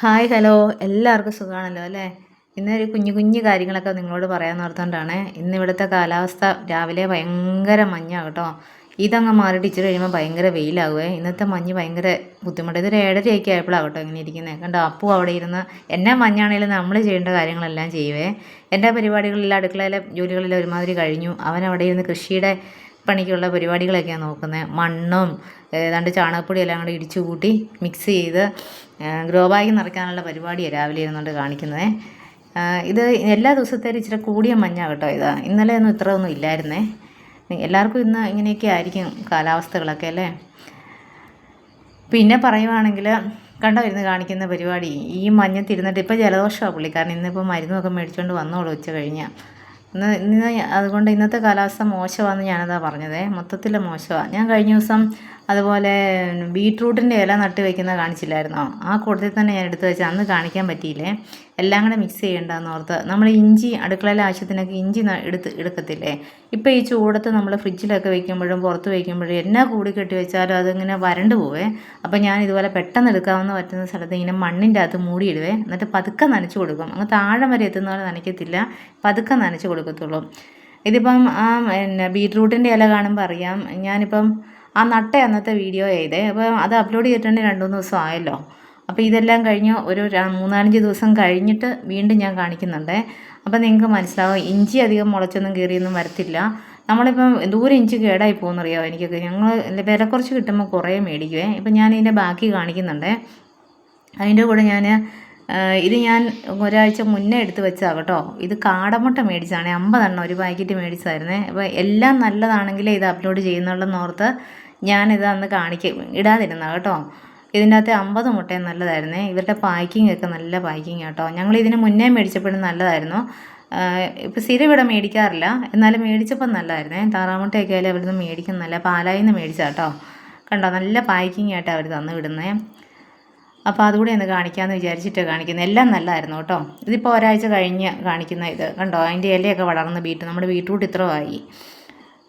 Hi hello എല്ലാവർക്കും സുഖമാണല്ലോ അല്ലേ. ഇന്നൊരു കുഞ്ഞു കുഞ്ഞു കാര്യങ്ങളൊക്കെ നിങ്ങളോട് പറയാൻ ഓർത്തുകൊണ്ടാണ്. ഇന്നിവിടുത്തെ കാലാവസ്ഥ രാവിലെ ഭയങ്കര മഞ്ഞാണ് കേട്ടോ. ഇതങ്ങ് മാറിയിട്ട് ഇച്ചിരി കഴിയുമ്പോൾ ഭയങ്കര വെയിലാകുമേ. ഇന്നത്തെ മഞ്ഞ് ഭയങ്കര ബുദ്ധിമുട്ട്. ഇതൊരു 7:30 ആയപ്പോഴാണ് കേട്ടോ ഇങ്ങനെ ഇരിക്കുന്നത്. കണ്ടോ, അപ്പു അവിടെ ഇരുന്ന് എന്നാ മഞ്ഞാണെങ്കിലും നമ്മൾ ചെയ്യേണ്ട കാര്യങ്ങളെല്ലാം ചെയ്യുവേ. എൻ്റെ പരിപാടികളിലെല്ലാം അടുക്കളയിലെ ജോലികളെല്ലാം ഒരുമാതിരി കഴിഞ്ഞു. അവൻ അവിടെ ഇരുന്ന് കൃഷിയുടെ പണിക്കുള്ള പരിപാടികളൊക്കെയാണ് നോക്കുന്നത്. മണ്ണും ഏതാണ്ട് ചാണകപ്പൊടി എല്ലാം കൂടി ഇടിച്ചു കൂട്ടി മിക്സ് ചെയ്ത് ഗ്രോ ബാഗ് നിറയ്ക്കാനുള്ള പരിപാടിയാണ് രാവിലെ ഇരുന്നുകൊണ്ട് കാണിക്കുന്നത്. ഇത് എല്ലാ ദിവസത്തേലും ഇച്ചിരി കൂടിയ മഞ്ഞാണ് കേട്ടോ. ഇന്നലെ ഒന്നും ഇത്ര ഒന്നും ഇല്ലായിരുന്നേ. എല്ലാവർക്കും ഇന്ന് ഇങ്ങനെയൊക്കെ ആയിരിക്കും കാലാവസ്ഥകളൊക്കെ അല്ലേ. പിന്നെ പറയുവാണെങ്കിൽ കണ്ടോ ഇരുന്ന് കാണിക്കുന്ന പരിപാടി. ഈ മഞ്ഞത്തിരുന്നിട്ട് ഇപ്പോൾ ജലദോഷമാണ് പുള്ളിക്കാരൻ. ഇന്നിപ്പോൾ മരുന്നൊക്കെ മേടിച്ചുകൊണ്ട് വന്നോളൂ ഉച്ച കഴിഞ്ഞാൽ. ഇന്ന് അതുകൊണ്ട് ഇന്നത്തെ കാലാവസ്ഥ മോശമാണെന്ന് ഞാനതാ പറഞ്ഞത്. മൊത്തത്തിൽ മോശമാണ്. ഞാൻ കഴിഞ്ഞ ദിവസം അതുപോലെ ബീട്രൂട്ടിൻ്റെ ഇല നട്ട് വയ്ക്കുന്നത് കാണിച്ചില്ലായിരുന്നോ? ആ കൂട്ടത്തിൽ തന്നെ ഞാൻ എടുത്ത് വെച്ചാൽ അന്ന് കാണിക്കാൻ പറ്റിയില്ലേ. എല്ലാം കൂടെ മിക്സ് ചെയ്യേണ്ടതെന്ന് ഓർത്ത് നമ്മൾ ഇഞ്ചി അടുക്കളയിലെ ആവശ്യത്തിനൊക്കെ ഇഞ്ചി എടുക്കത്തില്ലേ. ഇപ്പോൾ ഈ ചൂടത്ത് നമ്മൾ ഫ്രിഡ്ജിലൊക്കെ വയ്ക്കുമ്പോഴും പുറത്ത് വയ്ക്കുമ്പോഴും എന്നാ കൂടി കെട്ടി വെച്ചാലും അതിങ്ങനെ വരണ്ട് പോവേ. അപ്പോൾ ഞാൻ ഇതുപോലെ പെട്ടെന്ന് എടുക്കാവുന്ന പറ്റുന്ന സ്ഥലത്ത് ഇങ്ങനെ മണ്ണിൻ്റെ അകത്ത് മൂടിയിടുവേ. എന്നിട്ട് പതുക്കെ നനച്ച് കൊടുക്കും. അങ്ങ് താഴെ വരെ എത്തുന്ന പോലെ നനയ്ക്കത്തില്ല, പതുക്കെ നനച്ച് കൊടുക്കത്തുള്ളൂ. ഇതിപ്പം ബീട്രൂട്ടിൻ്റെ ഇല കാണുമ്പോൾ അറിയാം. ഞാനിപ്പം ആ നട്ട അന്നത്തെ വീഡിയോ ചെയ്തേ. അപ്പോൾ അത് അപ്ലോഡ് ചെയ്തിട്ടുണ്ട് 2-3 ദിവസം ആയല്ലോ. അപ്പോൾ ഇതെല്ലാം കഴിഞ്ഞ് ഒരു 3-4 ദിവസം കഴിഞ്ഞിട്ട് വീണ്ടും ഞാൻ കാണിക്കുന്നുണ്ട്. അപ്പോൾ നിങ്ങൾക്ക് മനസ്സിലാവും ഇഞ്ചി അധികം മുളച്ചൊന്നും കയറിയൊന്നും വരത്തില്ല. നമ്മളിപ്പം ദൂരെ ഇഞ്ചി കേടായി പോകുന്നറിയാമോ. എനിക്കൊക്കെ ഞങ്ങൾ വില കുറച്ച് കിട്ടുമ്പോൾ കുറേ മേടിക്കുവേ. ഇപ്പം ഞാൻ ഇതിൻ്റെ ബാക്കി കാണിക്കുന്നുണ്ട്. അതിൻ്റെ കൂടെ ഇത് ഞാൻ ഒരാഴ്ച മുന്നേ എടുത്ത് വെച്ചതാണ് കേട്ടോ. ഇത് കാടമുട്ട മേടിച്ചതാണ്. 50 ഒരു പാക്കറ്റ് മേടിച്ചതായിരുന്നേ. അപ്പോൾ എല്ലാം നല്ലതാണെങ്കിലേ ഇത് അപ്ലോഡ് ചെയ്യുന്നുള്ളെന്നോർത്ത് ഞാനിത് അന്ന് ഇടാതിരുന്ന കേട്ടോ. ഇതിൻ്റെ അകത്ത് 50 മുട്ടയും നല്ലതായിരുന്നേ. ഇവരുടെ പാക്കിംഗ് ഒക്കെ നല്ല പാക്കിംഗ് കേട്ടോ. ഞങ്ങൾ ഇതിന് മുന്നേ മേടിച്ചപ്പോഴും നല്ലതായിരുന്നു. ഇപ്പോൾ സ്ഥിരം ഇവിടെ മേടിക്കാറില്ല, എന്നാലും മേടിച്ചപ്പോൾ നല്ലതായിരുന്നേ. താറാമുട്ടയൊക്കെ ആയാലും അവിടുന്ന് മേടിക്കുന്നല്ല, പാലായിൽ നിന്ന് മേടിച്ചാൽ കേട്ടോ. കണ്ടോ, നല്ല പാക്കിംഗ് ആയിട്ട് അവർ തന്നു വിടുന്നത്. അപ്പോൾ അതുകൂടി ഒന്ന് കാണിക്കാമെന്ന് വിചാരിച്ചിട്ട് കാണിക്കുന്നത്. എല്ലാം നല്ലതായിരുന്നു കേട്ടോ. ഇതിപ്പോൾ ഒരാഴ്ച കഴിഞ്ഞ് കാണിക്കുന്ന ഇത് കണ്ടോ. അതിൻ്റെ ഇലയൊക്കെ വളർന്ന് നമ്മുടെ ബീട്രൂട്ട് ഇത്രയായി.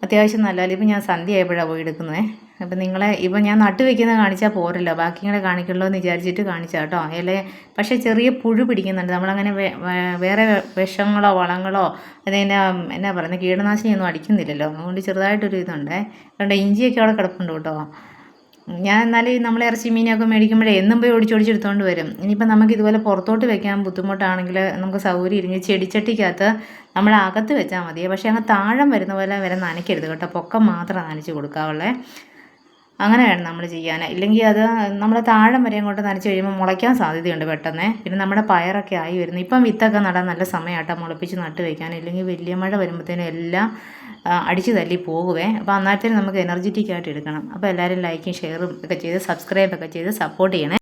അത്യാവശ്യം നല്ലതല്ല. ഇപ്പം ഞാൻ സന്ധ്യ ആയപ്പോഴാണ് പോയി എടുക്കുന്നത്. അപ്പം ഇപ്പം ഞാൻ നട്ട് വയ്ക്കുന്നത് കാണിച്ചാൽ പോരല്ലോ, ബാക്കി കൂടെ കാണിക്കണല്ലോ എന്ന് വിചാരിച്ചിട്ട് കാണിച്ചാൽ കേട്ടോ. പക്ഷേ ചെറിയ പുഴു പിടിക്കുന്നുണ്ട്. നമ്മളങ്ങനെ വേറെ വിഷങ്ങളോ വളങ്ങളോ എന്നാ പറയുന്നത് കീടനാശിനിയൊന്നും അടിക്കുന്നില്ലല്ലോ. അതുകൊണ്ട് ചെറുതായിട്ടൊരു ഇതുണ്ട്. കണ്ടോ, ഇഞ്ചിയൊക്കെ അവിടെ കിടപ്പുണ്ട് കേട്ടോ. ഞാൻ എന്നാലും നമ്മൾ ഇറച്ചി മീനൊക്കെ മേടിക്കുമ്പോഴേ എന്നും പോയി ഓടിച്ചെടുത്തുകൊണ്ട് വരും. ഇനിയിപ്പോൾ നമുക്ക് ഇതുപോലെ പുറത്തോട്ട് വെക്കാൻ ബുദ്ധിമുട്ടാണെങ്കിൽ നമുക്ക് സൗകര്യം ഇല്ലെങ്കിൽ ചെടിച്ചട്ടിക്കകത്ത് നമ്മൾ അകത്ത് വെച്ചാൽ മതിയെ. പക്ഷേ അങ്ങ് താഴം വരുന്ന പോലെ വരെ നനയ്ക്കരുത് കേട്ടോ. പൊക്കം മാത്രം നനച്ച് കൊടുക്കാവുള്ളേ. അങ്ങനെ വേണം നമ്മൾ ചെയ്യാൻ. ഇല്ലെങ്കിൽ അത് നമ്മൾ താഴം വരെ അങ്ങോട്ട് നനച്ച് കഴിയുമ്പോൾ മുളയ്ക്കാൻ സാധ്യതയുണ്ട് പെട്ടെന്ന്. പിന്നെ നമ്മുടെ പയറൊക്കെ ആയി വരുന്നു. ഇപ്പം വിത്തൊക്കെ നടാൻ നല്ല സമയമാട്ടോ മുളപ്പിച്ച് നട്ട് വയ്ക്കാൻ. ഇല്ലെങ്കിൽ വലിയ മഴ വരുമ്പോഴത്തേനും എല്ലാം അടിച്ചു തല്ലി പോകുവേ. അപ്പോൾ അന്നേരത്തേനും നമുക്ക് എനർജറ്റിക് ആയിട്ട് എടുക്കണം. അപ്പോൾ എല്ലാവരും ലൈക്കും ഷെയറും ഒക്കെ ചെയ്ത് സബ്സ്ക്രൈബൊക്കെ ചെയ്ത് സപ്പോർട്ട് ചെയ്യണേ.